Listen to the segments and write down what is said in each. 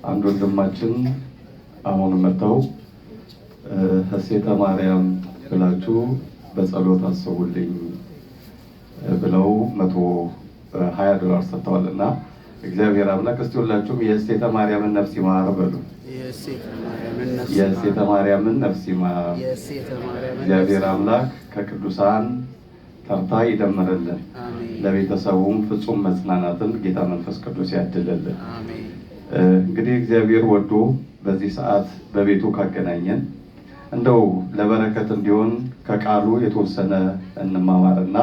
አንድ ወንድማችን አሁን መጣው ሐሴተ ማርያም ብላችሁ በጸሎት አስቡልኝ ብለው $120 ሰጥተዋልና እግዚአብሔር አምላክ እስቲ ሁላችሁም የሐሴተ ማርያምን ነፍስ ይማር በሉ። የሐሴተ ማርያምን ነፍስ ይማር እግዚአብሔር አምላክ ከቅዱሳን ተርታ ይደምርልን። ለቤተሰቡም ፍጹም መጽናናትን ጌታ መንፈስ ቅዱስ ያድልልን። እንግዲህ እግዚአብሔር ወዶ በዚህ ሰዓት በቤቱ ካገናኘን እንደው ለበረከት እንዲሆን ከቃሉ የተወሰነ እንማማርና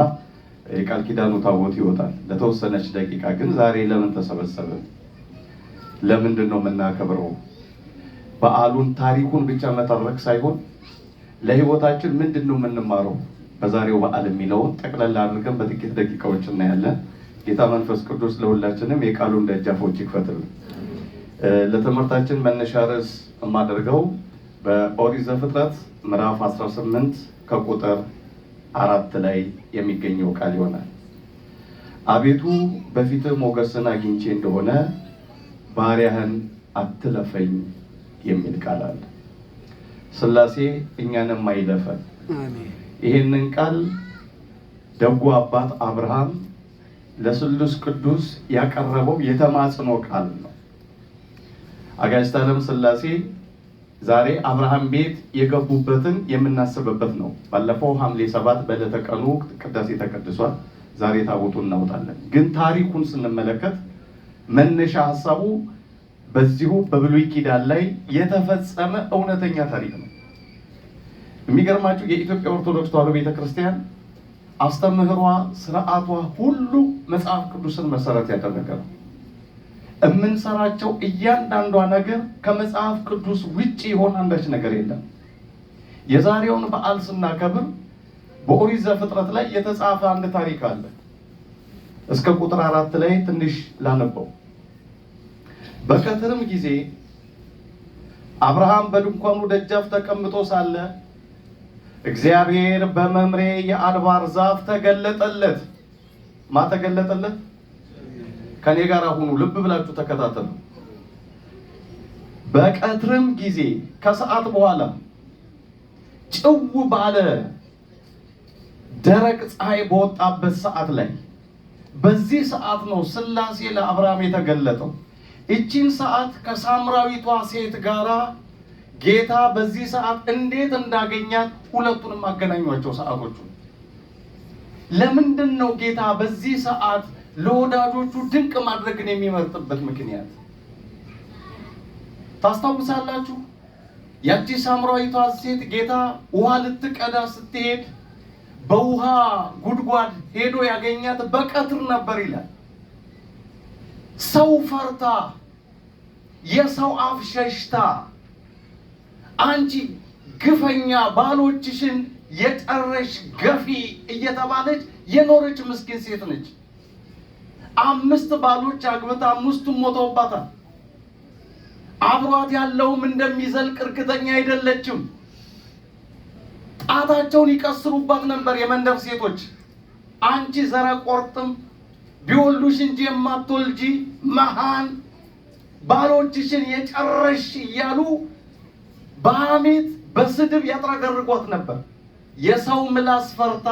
የቃል ኪዳኑ ታቦት ይወጣል። ለተወሰነች ደቂቃ ግን ዛሬ ለምን ተሰበሰብን? ለምንድን ነው የምናከብረው? በዓሉን ታሪኩን ብቻ መተረክ ሳይሆን ለህይወታችን ምንድን ነው የምንማረው በዛሬው በዓል የሚለውን ጠቅላላ አድርገን በጥቂት ደቂቃዎች እናያለን። ጌታ መንፈስ ቅዱስ ለሁላችንም የቃሉን ደጃፎች ይክፈትልን። ለትምህርታችን መነሻ ርዕስ የማደርገው በኦሪት ዘፍጥረት ምዕራፍ 18 ከቁጥር 4 ላይ የሚገኘው ቃል ይሆናል። አቤቱ በፊትህ ሞገስን አግኝቼ እንደሆነ ባሪያህን አትለፈኝ የሚል ቃል አለ። ሥላሴ እኛንም አይለፈን። ይህንን ቃል ደጉ አባት አብርሃም ለስሉስ ቅዱስ ያቀረበው የተማጽኖ ቃል ነው። አጋዕዝተ ዓለም ሥላሴ ዛሬ አብርሃም ቤት የገቡበትን የምናስብበት ነው። ባለፈው ሐምሌ 7 በዕለተ ቀኑ ቅዳሴ ተቀድሷል። ዛሬ ታቦቱን እናወጣለን። ግን ታሪኩን ስንመለከት መነሻ ሐሳቡ በዚሁ በብሉይ ኪዳን ላይ የተፈጸመ እውነተኛ ታሪክ ነው። የሚገርማችሁ የኢትዮጵያ ኦርቶዶክስ ተዋሕዶ ቤተክርስቲያን አስተምህሯ፣ ስርዓቷ ሁሉ መጽሐፍ ቅዱስን መሰረት ያደረገ ነው። የምንሰራቸው እያንዳንዷ ነገር ከመጽሐፍ ቅዱስ ውጪ የሆነ አንዳች ነገር የለም። የዛሬውን በዓል ስናከብር በኦሪት ዘፍጥረት ላይ የተጻፈ አንድ ታሪክ አለ። እስከ ቁጥር 4 ላይ ትንሽ ላነበው። በቀትርም ጊዜ አብርሃም በድንኳኑ ደጃፍ ተቀምጦ ሳለ እግዚአብሔር በመምሬ የአድባር ዛፍ ተገለጠለት። ማ ተገለጠለት? ከኔ ጋር ሁኑ፣ ልብ ብላችሁ ተከታተሉ። በቀትርም ጊዜ ከሰዓት በኋላ ጭው ባለ ደረቅ ፀሐይ በወጣበት ሰዓት ላይ በዚህ ሰዓት ነው ሥላሴ ለአብርሃም የተገለጠው። እቺን ሰዓት ከሳምራዊቷ ሴት ጋራ ጌታ በዚህ ሰዓት እንዴት እንዳገኛት ሁለቱንም አገናኟቸው ሰዓቶቹ። ለምንድን ነው ጌታ በዚህ ሰዓት ለወዳጆቹ ድንቅ ማድረግን የሚመርጥበት ምክንያት ታስታውሳላችሁ? ያቺ ሳምራዊቷ ሴት ጌታ ውሃ ልትቀዳ ስትሄድ በውሃ ጉድጓድ ሄዶ ያገኛት በቀትር ነበር ይላል። ሰው ፈርታ፣ የሰው አፍ ሸሽታ፣ አንቺ ግፈኛ ባሎችሽን የጠረሽ ገፊ እየተባለች የኖረች ምስኪን ሴት ነች። 5 ባሎች አግብታ 5ቱም ሞተውባታል። አብሯት ያለውም እንደሚዘልቅ እርግጠኛ አይደለችም። ጣታቸውን ይቀስሩባት ነበር የመንደር ሴቶች። አንቺ ዘረ ቆርጥም ቢወልዱሽ እንጂ የማትወልጂ መሃን ባሎችሽን የጨረሽ እያሉ በሐሜት በስድብ ያጥረገርጓት ነበር። የሰው ምላስ ፈርታ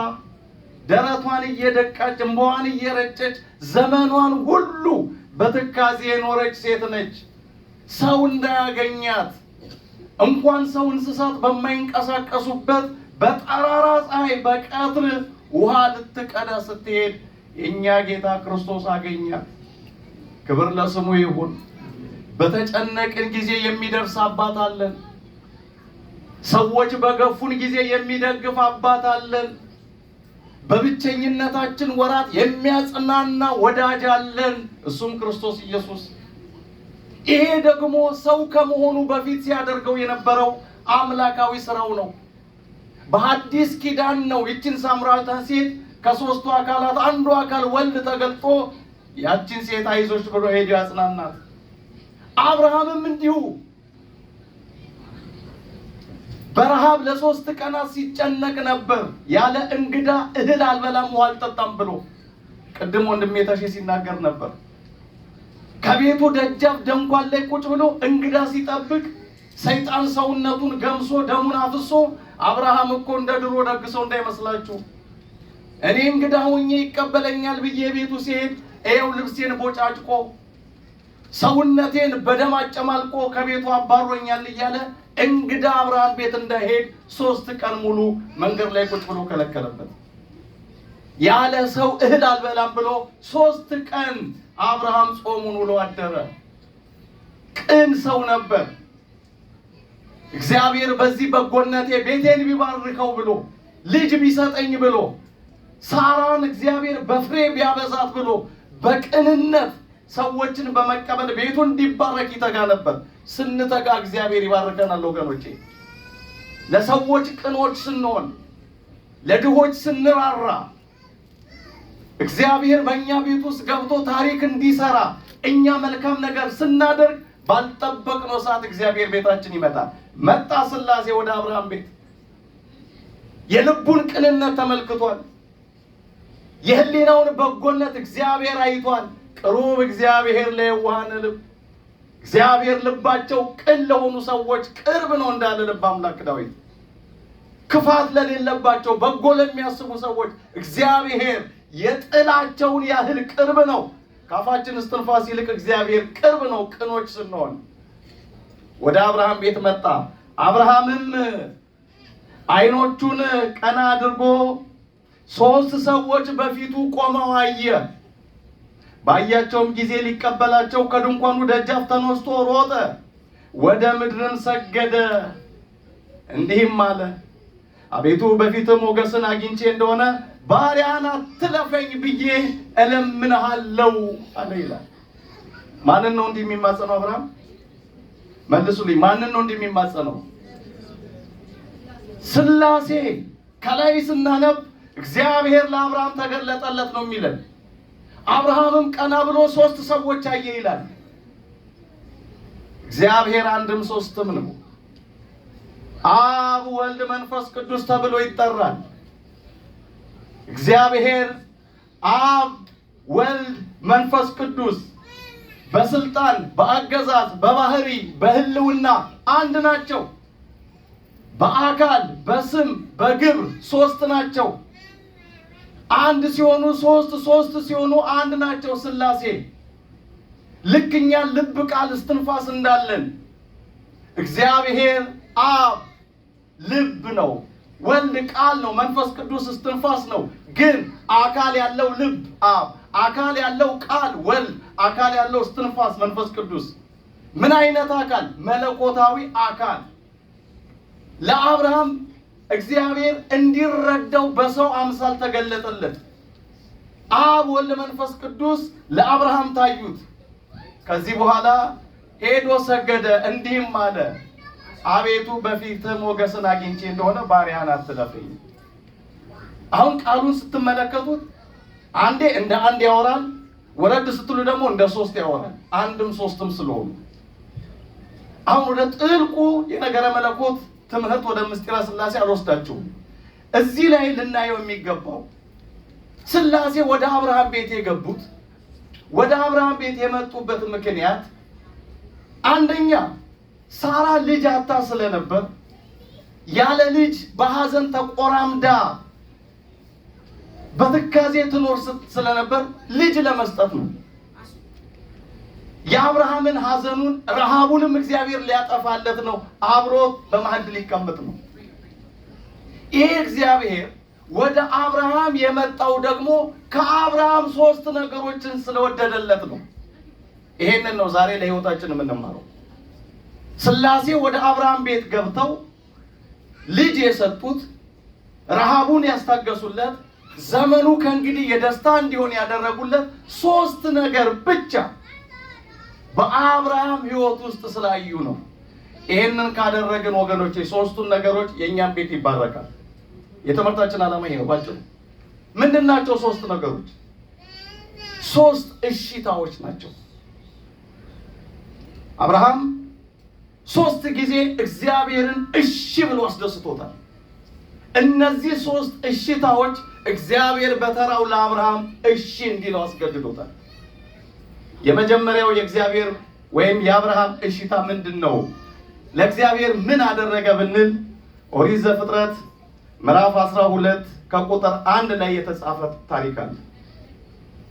ደረቷን እየደቃች እንባዋን እየረጨች ዘመኗን ሁሉ በትካዜ የኖረች ሴት ነች። ሰው እንዳያገኛት እንኳን ሰው እንስሳት በማይንቀሳቀሱበት በጠራራ ፀሐይ በቀትር ውሃ ልትቀዳ ስትሄድ የእኛ ጌታ ክርስቶስ አገኛት። ክብር ለስሙ ይሁን። በተጨነቅን ጊዜ የሚደርስ አባት አለን። ሰዎች በገፉን ጊዜ የሚደግፍ አባት አለን። በብቸኝነታችን ወራት የሚያጽናና ወዳጅ አለን። እሱም ክርስቶስ ኢየሱስ። ይሄ ደግሞ ሰው ከመሆኑ በፊት ሲያደርገው የነበረው አምላካዊ ስራው ነው። በሐዲስ ኪዳን ነው ይችን ሳምራዊት ሴት ከ3ቱ አካላት አንዱ አካል ወልድ ተገልጦ ያችን ሴት አይዞሽ ብሎ ሄዶ ያጽናናት። አብርሃምም እንዲሁ በረሃብ ለ3 ቀናት ሲጨነቅ ነበር። ያለ እንግዳ እህል አልበላም ውሃ አልጠጣም ብሎ ቅድም ወንድሜ ተሼ ሲናገር ነበር። ከቤቱ ደጃፍ ደንኳን ላይ ቁጭ ብሎ እንግዳ ሲጠብቅ ሰይጣን ሰውነቱን ገምሶ ደሙን አፍሶ አብርሃም እኮ እንደ ድሮ ደግሰው እንዳይመስላችሁ እኔ እንግዳ ሆኜ ይቀበለኛል ብዬ ቤቱ ሲሄድ ኤው ልብሴን ቦጫጭቆ ሰውነቴን በደም አጨማልቆ ከቤቱ አባሮኛል እያለ እንግዳ አብርሃም ቤት እንዳይሄድ 3 ቀን ሙሉ መንገድ ላይ ቁጭ ብሎ ከለከለበት። ያለ ሰው እህል አልበላም ብሎ 3 ቀን አብርሃም ጾሙን ውሎ አደረ። ቅን ሰው ነበር። እግዚአብሔር በዚህ በጎነቴ ቤቴን ቢባርከው ብሎ ልጅ ቢሰጠኝ ብሎ ሳራን እግዚአብሔር በፍሬ ቢያበዛት ብሎ በቅንነት ሰዎችን በመቀበል ቤቱ እንዲባረክ ይተጋ ነበር። ስንተጋ እግዚአብሔር ይባርከናል ወገኖቼ። ለሰዎች ቅኖች ስንሆን፣ ለድሆች ስንራራ እግዚአብሔር በእኛ ቤት ውስጥ ገብቶ ታሪክ እንዲሰራ እኛ መልካም ነገር ስናደርግ ባልጠበቅነው ሰዓት እግዚአብሔር ቤታችን ይመጣል። መጣ ሥላሴ ወደ አብርሃም ቤት። የልቡን ቅንነት ተመልክቷል። የህሊናውን በጎነት እግዚአብሔር አይቷል። ቅሩብ እግዚአብሔር ለየዋሃን ልብ፣ እግዚአብሔር ልባቸው ቅን ለሆኑ ሰዎች ቅርብ ነው እንዳለ ልበ አምላክ ዳዊት። ክፋት ለሌለባቸው በጎ ለሚያስቡ ሰዎች እግዚአብሔር የጥላቸውን ያህል ቅርብ ነው። ካፋችን እስትንፋስ ይልቅ እግዚአብሔር ቅርብ ነው ቅኖች ስንሆን። ወደ አብርሃም ቤት መጣ። አብርሃምም አይኖቹን ቀና አድርጎ 3 ሰዎች በፊቱ ቆመው አየ። ባያቸውም ጊዜ ሊቀበላቸው ከድንኳኑ ደጃፍ ተነስቶ ሮጠ፣ ወደ ምድርም ሰገደ፣ እንዲህም አለ፣ አቤቱ በፊትህ ሞገስን አግኝቼ እንደሆነ ባሪያን አትለፈኝ ብዬ እለምንሃለሁ አለ ይላል። ማንን ነው እንዲህ የሚማጸነው አብርሃም? መልሱልኝ። ማንን ነው እንዲህ የሚማጸነው? ሥላሴ። ከላይ ስናነብ እግዚአብሔር ለአብርሃም ተገለጠለት ነው የሚለን። አብርሃምም ቀና ብሎ 3 ሰዎች አየ ይላል። እግዚአብሔር አንድም 3ም ነው። አብ ወልድ መንፈስ ቅዱስ ተብሎ ይጠራል። እግዚአብሔር አብ ወልድ መንፈስ ቅዱስ በስልጣን በአገዛዝ በባህሪ በህልውና አንድ ናቸው። በአካል በስም በግብር 3 ናቸው። አንድ ሲሆኑ 3፣ 3 ሲሆኑ አንድ ናቸው ሥላሴ። ልክኛ ልብ ቃል እስትንፋስ እንዳለን እግዚአብሔር አብ ልብ ነው፣ ወልድ ቃል ነው፣ መንፈስ ቅዱስ እስትንፋስ ነው። ግን አካል ያለው ልብ አብ፣ አካል ያለው ቃል ወልድ፣ አካል ያለው እስትንፋስ መንፈስ ቅዱስ። ምን አይነት አካል? መለኮታዊ አካል። ለአብርሃም እግዚአብሔር እንዲረዳው በሰው አምሳል ተገለጠለት። አብ ወልድ መንፈስ ቅዱስ ለአብርሃም ታዩት። ከዚህ በኋላ ሄዶ ሰገደ፣ እንዲህም አለ፣ አቤቱ በፊትህ ሞገስን አግኝቼ እንደሆነ ባሪያን አትለፈኝ። አሁን ቃሉን ስትመለከቱት አንዴ እንደ አንድ ያወራል፣ ወረድ ስትሉ ደግሞ እንደ 3 ያወራል። አንድም 3ም ስለሆኑ አሁን ወደ ጥልቁ የነገረ መለኮት ትምህርት ወደ ምስጢረ ሥላሴ አልወስዳችሁም። እዚህ ላይ ልናየው የሚገባው ሥላሴ ወደ አብርሃም ቤት የገቡት፣ ወደ አብርሃም ቤት የመጡበት ምክንያት አንደኛ ሳራ ልጅ አታ ስለነበር ያለ ልጅ በሐዘን ተቆራምዳ በትካዜ ትኖር ስለነበር ልጅ ለመስጠት ነው። የአብርሃምን ሐዘኑን ረሃቡንም እግዚአብሔር ሊያጠፋለት ነው። አብሮት በማዕድ ሊቀመጥ ነው። ይሄ እግዚአብሔር ወደ አብርሃም የመጣው ደግሞ ከአብርሃም 3 ነገሮችን ስለወደደለት ነው። ይሄንን ነው ዛሬ ለሕይወታችን የምንማረው። ሥላሴ ወደ አብርሃም ቤት ገብተው ልጅ የሰጡት፣ ረሃቡን ያስታገሱለት፣ ዘመኑ ከእንግዲህ የደስታ እንዲሆን ያደረጉለት 3 ነገር ብቻ በአብርሃም ሕይወት ውስጥ ስላዩ ነው። ይሄንን ካደረግን ወገኖቼ 3ቱን ነገሮች የእኛም ቤት ይባረካል። የትምህርታችን ዓላማ ይሄ ነው ባጭሩ። ምንድናቸው 3 ነገሮች? 3 እሺታዎች ናቸው። አብርሃም ሶስት ጊዜ እግዚአብሔርን እሺ ብሎ አስደስቶታል። እነዚህ ሶስት እሺታዎች እግዚአብሔር በተራው ለአብርሃም እሺ እንዲለው አስገድዶታል። የመጀመሪያው የእግዚአብሔር ወይም የአብርሃም እሺታ ምንድነው? ለእግዚአብሔር ምን አደረገ ብንል ኦሪት ዘፍጥረት ምዕራፍ 12 ከቁጥር 1 ላይ የተጻፈ ታሪክ አለ።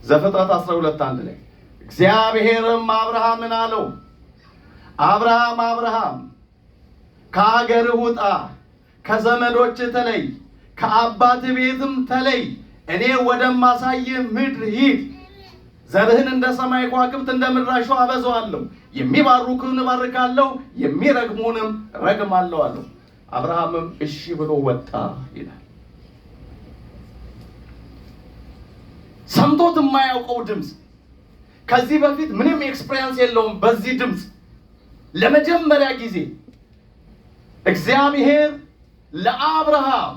ዘፍጥረት 12:1 ላይ እግዚአብሔርም አብርሃምን አለው፣ አብርሃም አብርሃም፣ ከአገርህ ውጣ፣ ከዘመዶች ተለይ፣ ከአባት ቤትም ተለይ፣ እኔ ወደማሳይህ ምድር ሂድ። ዘርህን እንደ ሰማይ ከዋክብት እንደ ምድር አሸዋ አበዛዋለሁ፣ የሚባርኩህን እባርካለሁ፣ የሚረግሙህንም እረግማለሁ አለው። አብርሃምም እሺ ብሎ ወጣ ይላል። ሰምቶት የማያውቀው ድምፅ፣ ከዚህ በፊት ምንም ኤክስፒሪየንስ የለውም። በዚህ ድምፅ ለመጀመሪያ ጊዜ እግዚአብሔር ለአብርሃም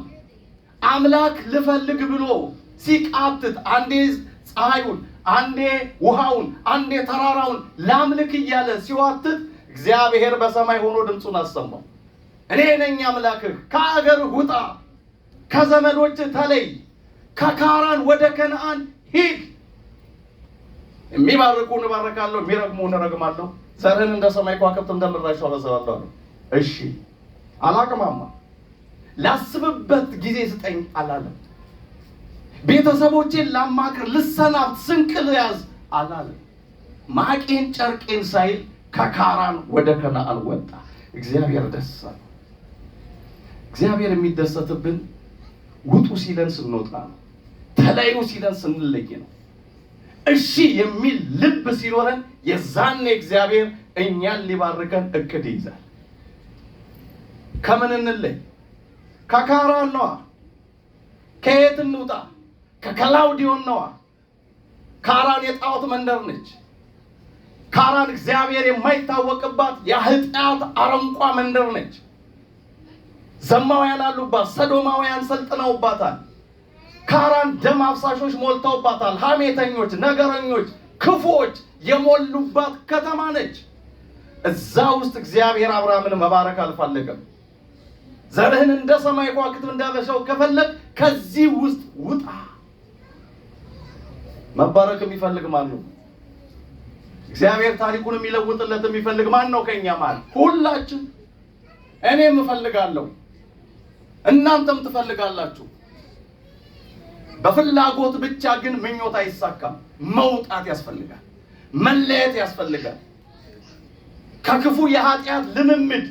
አምላክ ልፈልግ ብሎ ሲቃትት፣ አንዴ ፀሐዩን፣ አንዴ ውሃውን፣ አንዴ ተራራውን ላምልክ እያለ ሲዋትት እግዚአብሔር በሰማይ ሆኖ ድምፁን አሰማው። እኔ ነኝ አምላክህ፣ ከአገርህ ውጣ፣ ከዘመዶች ተለይ፣ ከካራን ወደ ከነዓን ሂድ፣ የሚባርኩህን እባርካለሁ፣ የሚረግሙህን እረግማለሁ፣ ዘርህን እንደ ሰማይ ከዋክብት እንደ ምድር አሸዋ አበዛዋለሁ። እሺ አላቅማማ፣ ላስብበት ጊዜ ስጠኝ አላለም። ቤተሰቦቼን ላማክር፣ ልሰናብት፣ ስንቅ ልያዝ አላለም። ማቄን ጨርቄን ሳይል ከካራን ወደ ከነዓን ወጣ። እግዚአብሔር ደስ አለው። እግዚአብሔር የሚደሰትብን ውጡ ሲለን ስንወጣ ነው። ተለዩ ሲለን ስንለይ ነው። እሺ የሚል ልብ ሲኖረን የዛኔ እግዚአብሔር እኛን ሊባርከን እቅድ ይይዛል። ከምን እንለይ? ከካራን ነዋ። ከየት እንውጣ? ከከላውዲዮን ነዋ። ካራን የጣዖት መንደር ነች። ካራን እግዚአብሔር የማይታወቅባት የኃጢአት አረንቋ መንደር ነች። ዘማውያን አሉባት፣ ሰዶማውያን ሰልጥነውባታል። ካራን ደም አፍሳሾች ሞልተውባታል። ሐሜተኞች፣ ነገረኞች፣ ክፉዎች የሞሉባት ከተማ ነች። እዛ ውስጥ እግዚአብሔር አብርሃምን መባረክ አልፈለገም። ዘርህን እንደ ሰማይ ከዋክብት እንዳበሻው ከፈለግ ከዚህ ውስጥ ውጣ። መባረክ የሚፈልግ ማን ነው? እግዚአብሔር ታሪኩን የሚለውጥለት የሚፈልግ ማን ነው? ከኛ ማለት ሁላችን። እኔም እፈልጋለሁ፣ እናንተም ትፈልጋላችሁ። በፍላጎት ብቻ ግን ምኞት አይሳካም። መውጣት ያስፈልጋል፣ መለየት ያስፈልጋል። ከክፉ የኃጢአት ልምምድ፣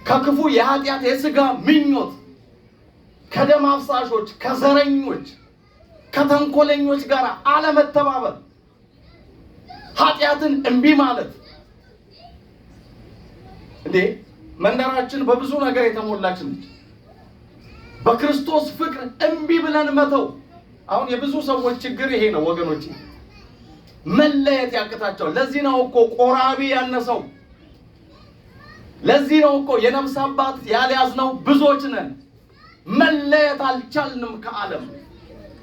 ከክፉ የኃጢአት የሥጋ ምኞት፣ ከደም አፍሳሾች፣ ከዘረኞች፣ ከተንኮለኞች ጋር አለመተባበር፣ ኃጢአትን እምቢ ማለት። እንዴ መንደራችን በብዙ ነገር የተሞላች ነች። በክርስቶስ ፍቅር እምቢ ብለን መተው። አሁን የብዙ ሰዎች ችግር ይሄ ነው ወገኖች፣ መለየት ያቅታቸው። ለዚህ ነው እኮ ቆራቢ ያነሰው። ለዚህ ነው እኮ የነፍስ አባት ያልያዝነው ብዙዎች ነን። መለየት አልቻልንም ከዓለም።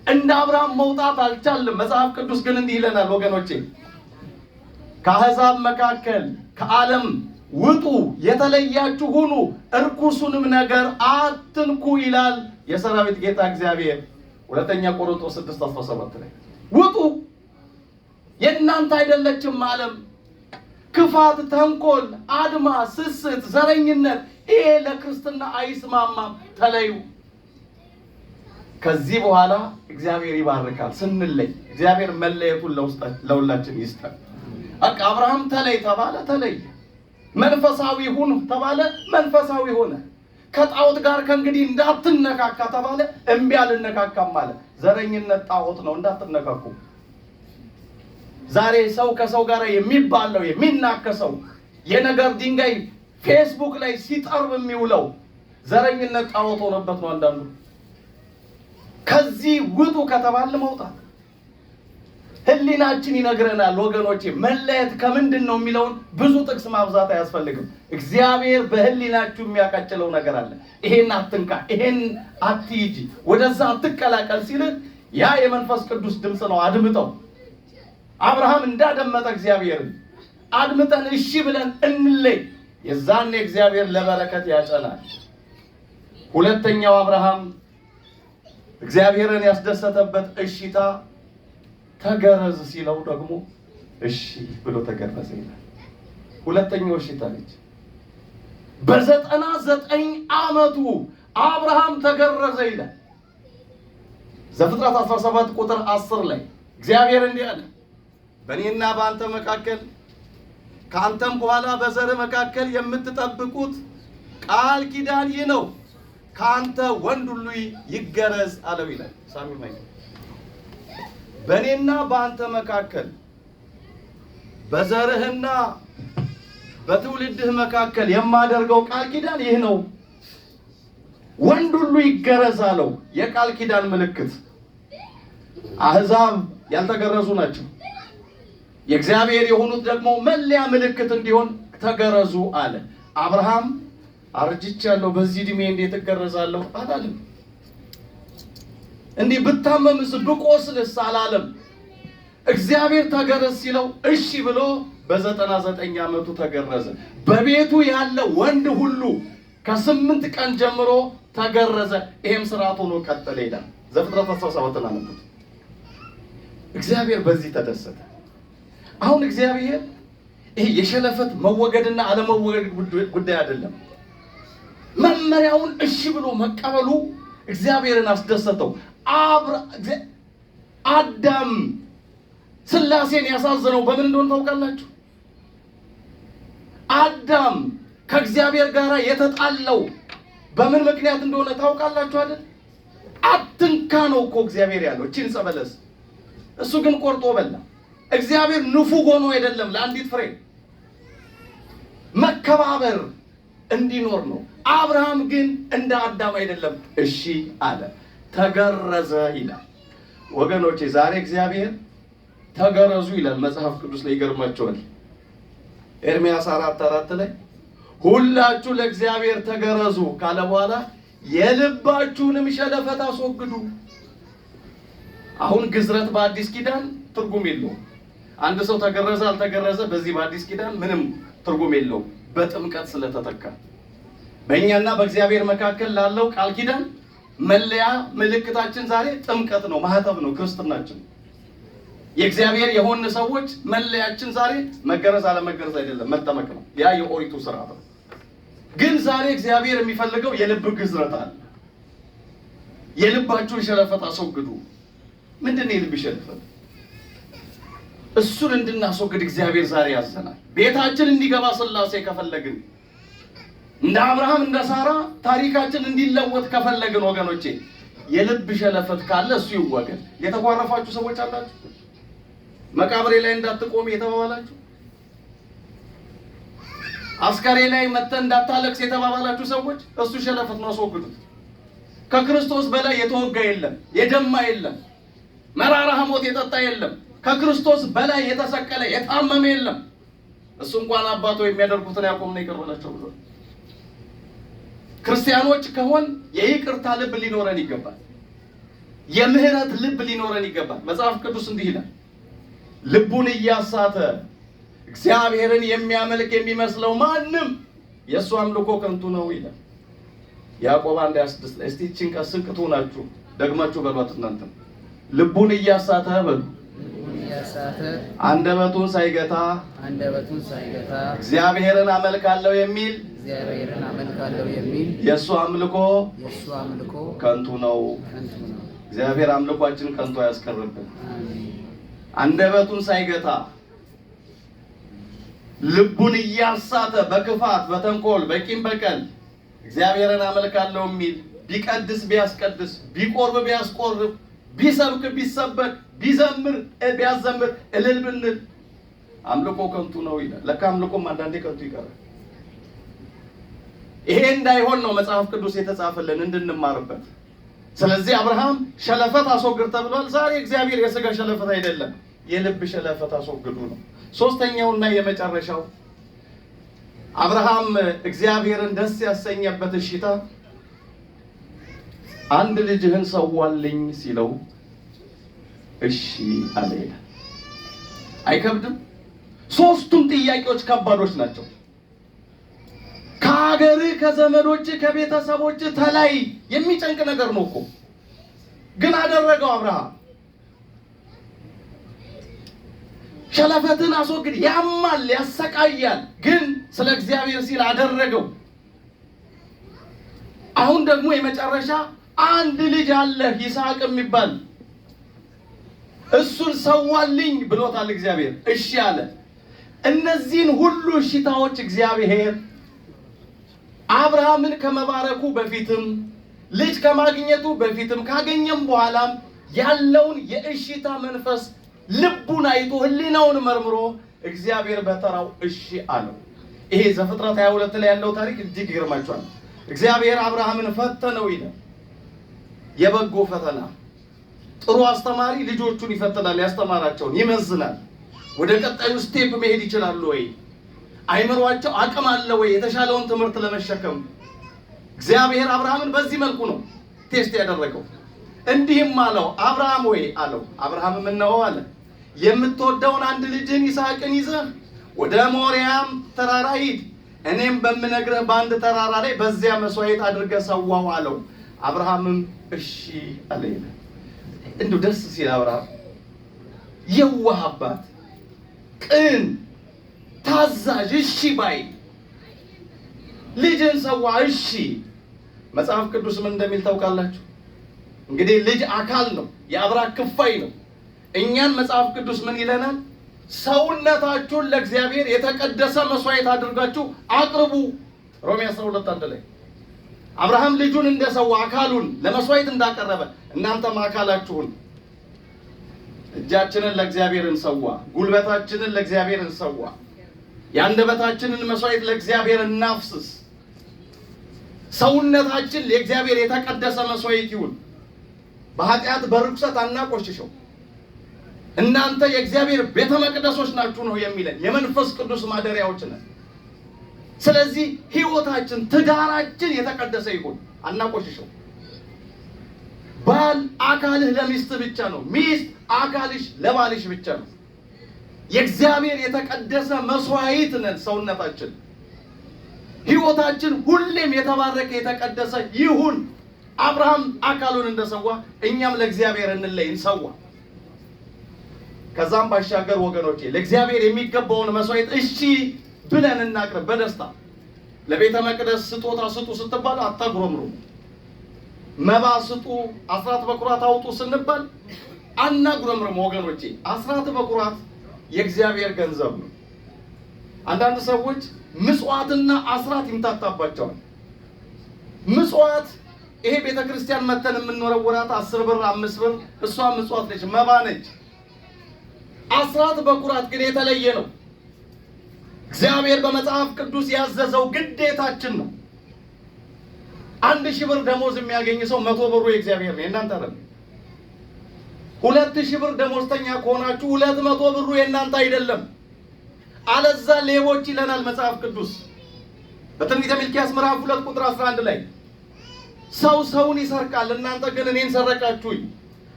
እንደ አብርሃም መውጣት አልቻልንም። መጽሐፍ ቅዱስ ግን እንዲህ ይለናል ወገኖቼ፣ ከአሕዛብ መካከል ከዓለም ውጡ፣ የተለያችሁ ሁኑ፣ እርኩሱንም ነገር አትንኩ ይላል የሰራዊት ጌታ እግዚአብሔር። ሁለተኛ ቆሮንቶስ 6:17 ላይ ውጡ። የእናንተ አይደለችም ዓለም። ክፋት፣ ተንኮል፣ አድማ፣ ስስት፣ ዘረኝነት፣ ይሄ ለክርስትና አይስማማም። ተለዩ። ከዚህ በኋላ እግዚአብሔር ይባርካል። ስንለይ እግዚአብሔር መለየቱን ለሁላችን ይስጠን። በቃ አብርሃም ተለይ ተባለ፣ ተለይ። መንፈሳዊ ሁን ተባለ፣ መንፈሳዊ ሆነ። ከጣዖት ጋር ከእንግዲህ እንዳትነካካ ተባለ፣ እምቢ አልነካካም አለ። ዘረኝነት ጣዖት ነው፣ እንዳትነካኩ። ዛሬ ሰው ከሰው ጋር የሚባለው የሚናከሰው የነገር ድንጋይ ፌስቡክ ላይ ሲጠርብ የሚውለው ዘረኝነት ጣዖት ሆነበት ነው አንዳንዱ። ከዚህ ውጡ ከተባለ መውጣት ህሊናችን ይነግረናል ወገኖቼ። መለየት ከምንድን ነው የሚለውን ብዙ ጥቅስ ማብዛት አያስፈልግም። እግዚአብሔር በህሊናችሁ የሚያቃጭለው ነገር አለ። ይሄን አትንካ፣ ይሄን አትሂጂ፣ ወደዛ አትቀላቀል ሲልህ ያ የመንፈስ ቅዱስ ድምፅ ነው። አድምጠው። አብርሃም እንዳደመጠ እግዚአብሔርን አድምጠን እሺ ብለን እንለይ። የዛን እግዚአብሔር ለበረከት ያጨናል። ሁለተኛው አብርሃም እግዚአብሔርን ያስደሰተበት እሺታ ተገረዝ ሲለው ደግሞ እሺ ብሎ ተገረዘ ይላል። ሁለተኛው እሺታ ልጅ በ99 ዓመቱ አብርሃም ተገረዘ ይላል። ዘፍጥረት 17 ቁጥር 10 ላይ እግዚአብሔር እንዲህ አለ፣ በእኔና በአንተ መካከል ከአንተም በኋላ በዘርህ መካከል የምትጠብቁት ቃል ኪዳን ይህ ነው፣ ከአንተ ወንድ ሁሉ ይገረዝ አለው ይላል። ሳሚ በእኔና በአንተ መካከል በዘርህና በትውልድህ መካከል የማደርገው ቃል ኪዳን ይህ ነው፣ ወንድ ሁሉ ይገረዝ አለው። የቃል ኪዳን ምልክት አሕዛብ ያልተገረዙ ናቸው። የእግዚአብሔር የሆኑት ደግሞ መለያ ምልክት እንዲሆን ተገረዙ አለ። አብርሃም አርጅቻለሁ፣ በዚህ ዕድሜ እንዴት እገረዛለሁ አላለም። እንዲህ ብታመምስ ብቆስልስ አላለም። እግዚአብሔር ተገረዝ ሲለው እሺ ብሎ በ99 ዓመቱ ተገረዘ። በቤቱ ያለ ወንድ ሁሉ ከ8 ቀን ጀምሮ ተገረዘ። ይሄም ስርዓት ሆኖ ቀጠለ ይላል። ዘፍጥረት 17 አነቡት። እግዚአብሔር በዚህ ተደሰተ። አሁን እግዚአብሔር ይሄ የሸለፈት መወገድና አለመወገድ ጉዳይ አይደለም። መመሪያውን እሺ ብሎ መቀበሉ እግዚአብሔርን አስደሰተው። አዳም ስላሴን ያሳዘነው በምን እንደሆነ ታውቃላችሁ? አዳም ከእግዚአብሔር ጋር የተጣለው በምን ምክንያት እንደሆነ ታውቃላችሁ አይደል? አትንካ ነው እኮ እግዚአብሔር ያለው እቺን ዕፀ በለስ። እሱ ግን ቆርጦ በላ። እግዚአብሔር ንፉግ ሆኖ አይደለም፣ ለአንዲት ፍሬ መከባበር እንዲኖር ነው። አብርሃም ግን እንደ አዳም አይደለም፣ እሺ አለ፣ ተገረዘ ይላል። ወገኖቼ ዛሬ እግዚአብሔር ተገረዙ ይላል መጽሐፍ ቅዱስ ላይ። ይገርማቸዋል። ኤርምያስ 4:4 ላይ ሁላችሁ ለእግዚአብሔር ተገረዙ ካለ በኋላ የልባችሁንም ሸለፈት አስወግዱ። አሁን ግዝረት በአዲስ ኪዳን ትርጉም የለውም። አንድ ሰው ተገረዘ አልተገረዘ በዚህ በአዲስ ኪዳን ምንም ትርጉም የለውም። በጥምቀት ስለተተካ በእኛና በእግዚአብሔር መካከል ላለው ቃል ኪዳን መለያ ምልክታችን ዛሬ ጥምቀት ነው፣ ማህተብ ነው፣ ክርስትናችን። የእግዚአብሔር የሆነ ሰዎች መለያችን ዛሬ መገረዝ አለመገረዝ አይደለም፣ መጠመቅ ነው። ያ የኦሪቱ ስርዓት ነው። ግን ዛሬ እግዚአብሔር የሚፈልገው የልብ ግዝረት አለ። የልባችሁን ሸለፈት አስወግዱ። ምንድን ነው የልብ ሸለፈት? እሱን እንድናስወግድ እግዚአብሔር ዛሬ ያዘናል። ቤታችን እንዲገባ ስላሴ ከፈለግን፣ እንደ አብርሃም እንደ ሳራ ታሪካችን እንዲለወጥ ከፈለግን ወገኖቼ የልብ ሸለፈት ካለ እሱ ይወገድ። የተኳረፋችሁ ሰዎች አላችሁ፣ መቃብሬ ላይ እንዳትቆም የተባባላችሁ፣ አስከሬ ላይ መጥተህ እንዳታለቅስ የተባባላችሁ ሰዎች እሱ ሸለፈት ነው፣ አስወግዱት። ከክርስቶስ በላይ የተወጋ የለም፣ የደማ የለም፣ መራራ ሐሞት የጠጣ የለም። ከክርስቶስ በላይ የተሰቀለ የታመመ የለም። እሱ እንኳን አባቶ የሚያደርጉትን ያቆም ነው ይቅር በላቸው ብሏል። ክርስቲያኖች ከሆን የይቅርታ ልብ ሊኖረን ይገባል። የምህረት ልብ ሊኖረን ይገባል። መጽሐፍ ቅዱስ እንዲህ ይላል፣ ልቡን እያሳተ እግዚአብሔርን የሚያመልክ የሚመስለው ማንም የእሱ አምልኮ ከንቱ ነው ይላል። ያዕቆብ 1:26 ላይ እስቲ እቺን ቀስቅቱ ናችሁ ደግማችሁ በሏት እናንተ። ልቡን እያሳተ በሉ፣ አንደበቱን ሳይገታ እግዚአብሔርን አመልካለሁ የሚል የእሱ አምልኮ ከንቱ ነው። እግዚአብሔር አምልኳችን ከንቱ አያስቀርብን። አንደበቱን ሳይገታ ልቡን እያሳተ በክፋት በተንኮል በቂም በቀል እግዚአብሔርን አመልካለሁ የሚል ቢቀድስ ቢያስቀድስ ቢቆርብ ቢያስቆርብ ቢሰብክ ቢሰበክ ቢዘምር ቢያዘምር እልል ብንል አምልኮ ከንቱ ነው ይላል። ለካ አምልኮም አንዳንዴ ከንቱ ይቀራል። ይሄ እንዳይሆን ነው መጽሐፍ ቅዱስ የተጻፈልን እንድንማርበት። ስለዚህ አብርሃም ሸለፈት አስወግድ ተብሏል። ዛሬ እግዚአብሔር የሥጋ ሸለፈት አይደለም የልብ ሸለፈት አስወግዱ ነው። ሶስተኛውና የመጨረሻው አብርሃም እግዚአብሔርን ደስ ያሰኘበት እሺታ አንድ ልጅህን ሰዋልኝ ሲለው እሺ አለ ይላል። አይከብድም? ሶስቱም ጥያቄዎች ከባዶች ናቸው። ከሀገር ከዘመዶች ከቤተሰቦች ተላይ የሚጨንቅ ነገር ነው እኮ ግን አደረገው አብርሃም ሸለፈትን አስወግድ ያማል ያሰቃያል ግን ስለ እግዚአብሔር ሲል አደረገው አሁን ደግሞ የመጨረሻ አንድ ልጅ አለ ይስሐቅ የሚባል እሱን ሰዋልኝ ብሎታል እግዚአብሔር እሺ አለ እነዚህን ሁሉ እሺታዎች እግዚአብሔር አብርሃምን ከመባረኩ በፊትም ልጅ ከማግኘቱ በፊትም ካገኘም በኋላም ያለውን የእሺታ መንፈስ ልቡን አይቶ ህሊናውን መርምሮ እግዚአብሔር በተራው እሺ አለው ይሄ ዘፍጥረት 22 ላይ ያለው ታሪክ እጅግ ይገርማችኋል እግዚአብሔር አብርሃምን ፈተነው ይላል የበጎ ፈተና ጥሩ አስተማሪ ልጆቹን ይፈትናል ያስተማራቸውን ይመዝናል ወደ ቀጣዩ ስቴፕ መሄድ ይችላሉ ወይ አይምሯቸው አቅም አለ ወይ የተሻለውን ትምህርት ለመሸከም እግዚአብሔር አብርሃምን በዚህ መልኩ ነው ቴስት ያደረገው እንዲህም አለው አብርሃም ወይ አለው አብርሃም ምን ነው አለ የምትወደውን አንድ ልጅን ይስሐቅን ይዘህ ወደ ሞሪያም ተራራ ሂድ እኔም በመነግርህ በአንድ ተራራ ላይ በዚያ መስዋዕት አድርገህ ሰዋው አለው አብርሃምም እሺ አለ እንዱ ደስ ሲል አብርሃም የዋህ አባት ቅን ታዛዥ እሺ ባይ ልጅን ሰዋ እሺ መጽሐፍ ቅዱስ ምን እንደሚል ታውቃላችሁ እንግዲህ ልጅ አካል ነው የአብራክ ክፋይ ነው እኛን መጽሐፍ ቅዱስ ምን ይለናል ሰውነታችሁን ለእግዚአብሔር የተቀደሰ መስዋዕት አድርጋችሁ አቅርቡ ሮሜ 12 ላይ አብርሃም ልጁን እንደሰዋ አካሉን ለመስዋዕት እንዳቀረበ እናንተም አካላችሁን እጃችንን ለእግዚአብሔር እንሰዋ ጉልበታችንን ለእግዚአብሔር እንሰዋ ያንደበታችንን መስዋዕት ለእግዚአብሔር እናፍስስ ሰውነታችን ለእግዚአብሔር የተቀደሰ መስዋዕት ይሁን በኃጢአት በርኩሰት አናቆሽሽው እናንተ የእግዚአብሔር ቤተ መቅደሶች ናችሁ ነው የሚለን የመንፈስ ቅዱስ ማደሪያዎች ነን ስለዚህ ህይወታችን ትዳራችን የተቀደሰ ይሁን አናቆሽሽው ባል አካልህ ለሚስት ብቻ ነው ሚስት አካልሽ ለባልሽ ብቻ ነው የእግዚአብሔር የተቀደሰ መስዋዕት ነን ሰውነታችን ህይወታችን ሁሌም የተባረከ የተቀደሰ ይሁን አብርሃም አካሉን እንደሰዋ እኛም ለእግዚአብሔር እንለይ እንሰዋ ከዛም ባሻገር ወገኖቼ ለእግዚአብሔር የሚገባውን መስዋዕት እሺ ብለን እናቅርብ በደስታ ለቤተ መቅደስ ስጦታ ስጡ ስትባሉ አታጉረምሩ መባ ስጡ አስራት በኩራት አውጡ ስንባል አናጉረምርም ወገኖቼ አስራት በኩራት የእግዚአብሔር ገንዘብ ነው አንዳንድ ሰዎች ምጽዋትና አስራት ይምታታባቸዋል ምጽዋት ይሄ ቤተክርስቲያን መተን የምንወረወራት 10 ብር 5 ብር እሷ ምጽዋት ነች መባ ነች አስራት በኩራት ግን የተለየ ነው እግዚአብሔር በመጽሐፍ ቅዱስ ያዘዘው ግዴታችን ነው 1000 ብር ደሞዝ የሚያገኝ ሰው 100 ብሩ የእግዚአብሔር ነው እናንተ አይደለም 2000 ብር ደሞዝተኛ ከሆናችሁ 200 ብሩ የእናንተ አይደለም አለዛ ሌቦች ይለናል መጽሐፍ ቅዱስ በትንቢተ ሚልክያስ ምዕራፍ 2 ቁጥር 11 ላይ ሰው ሰውን ይሰርቃል እናንተ ግን እኔን ሰረቃችሁኝ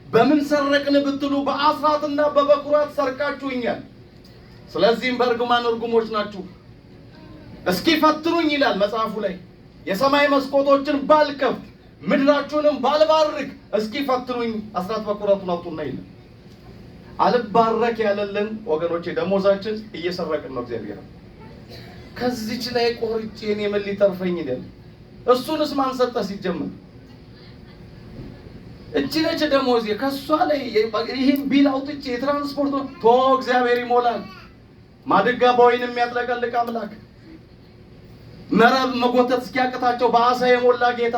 በምን ሰረቅን ብትሉ በአስራትና በበኩራት ሰርቃችሁኛል ስለዚህም በእርግማን እርጉሞች ናችሁ እስኪ ፈትኑኝ ይላል መጽሐፉ ላይ የሰማይ መስኮቶችን ባልከፍት ምድራችሁንም ባልባርክ እስኪ ፈትኑኝ አስራት በኩራቱን አውጡና ይላል አልባረክ ያለልን ወገኖቼ ደሞዛችን እየሰረቅን ነው እግዚአብሔር ከዚህች ላይ ቆርጬ እኔ ምን ሊተርፈኝ ይላል እሱንስ ማን ሰጠ ሲጀምር እቺ ነች ደሞዜ ከሷ ላይ ይሄን ቢል አውጥቼ የትራንስፖርት ቶ እግዚአብሔር ይሞላል ማድጋ በወይን የሚያጥለቀልቅ አምላክ መረብ መጎተት እስኪያቅታቸው በአሳ የሞላ ጌታ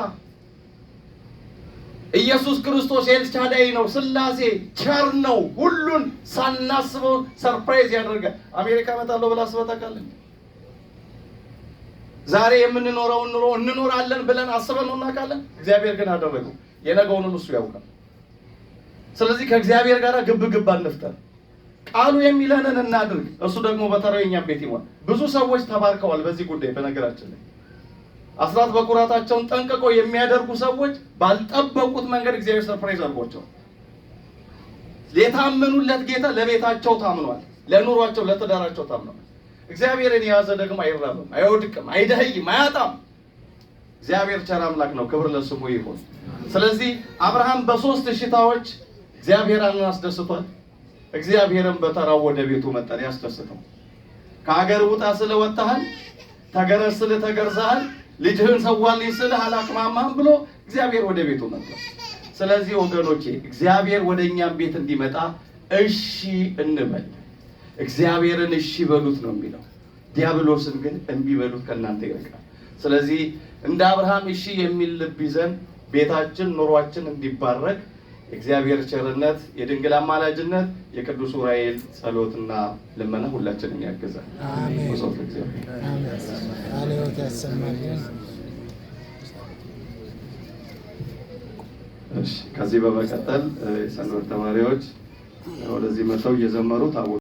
ኢየሱስ ክርስቶስ ኤልሻዳይ ነው ስላሴ ቸር ነው ሁሉን ሳናስበው ሰርፕራይዝ ያደርጋል አሜሪካ መጣለው ብላ አስበታካለን ዛሬ የምንኖረው ኑሮ እንኖራለን ብለን አስበን እናካለን እግዚአብሔር ግን አደረገው የነገውንም እሱ ያውቃል ስለዚህ ከእግዚአብሔር ጋር ግብ አንፍጠር ቃሉ የሚለንን እናድርግ እሱ ደግሞ በተራውኛ ቤት ይሞላል ብዙ ሰዎች ተባርከዋል በዚህ ጉዳይ በነገራችን ላይ አስራት በኩራታቸውን ጠንቅቀው የሚያደርጉ ሰዎች ባልጠበቁት መንገድ እግዚአብሔር ሰርፕራይዝ አድርጓቸው የታመኑለት ጌታ ለቤታቸው ታምኗል ለኑሯቸው ለተዳራቸው ታምኗል እግዚአብሔርን የያዘ ደግሞ አይራብም አይወድቅም አይደህይም አያጣም እግዚአብሔር ቸር አምላክ ነው። ክብር ለስሙ ይሁን። ስለዚህ አብርሃም በ3 እሽታዎች እግዚአብሔርን አስደስቷል። እግዚአብሔርን በተራው ወደ ቤቱ መጣ ያስደስተው። ከሀገር ውጣ ስለወጣሃል፣ ተገረዝ ስለተገርዘሃል፣ ልጅህን ሰዋልኝ ስለህ አላቅማማህም ብሎ እግዚአብሔር ወደ ቤቱ መጣ። ስለዚህ ወገኖቼ እግዚአብሔር ወደኛም ቤት እንዲመጣ እሺ እንበል። እግዚአብሔርን እሺ በሉት ነው የሚለው። ዲያብሎስን ግን እንቢ በሉት ከእናንተ ይርቃል። ስለዚህ እንደ አብርሃም እሺ የሚል ልብ ይዘን ቤታችን ኑሯችን እንዲባረክ እግዚአብሔር ቸርነት፣ የድንግል አማላጅነት፣ የቅዱስ ዑራኤል ጸሎትና ልመና ሁላችንን ያግዛል። አሜን። እሺ፣ ከዚህ በመቀጠል የሰንበት ተማሪዎች ወደዚህ መጥተው እየዘመሩ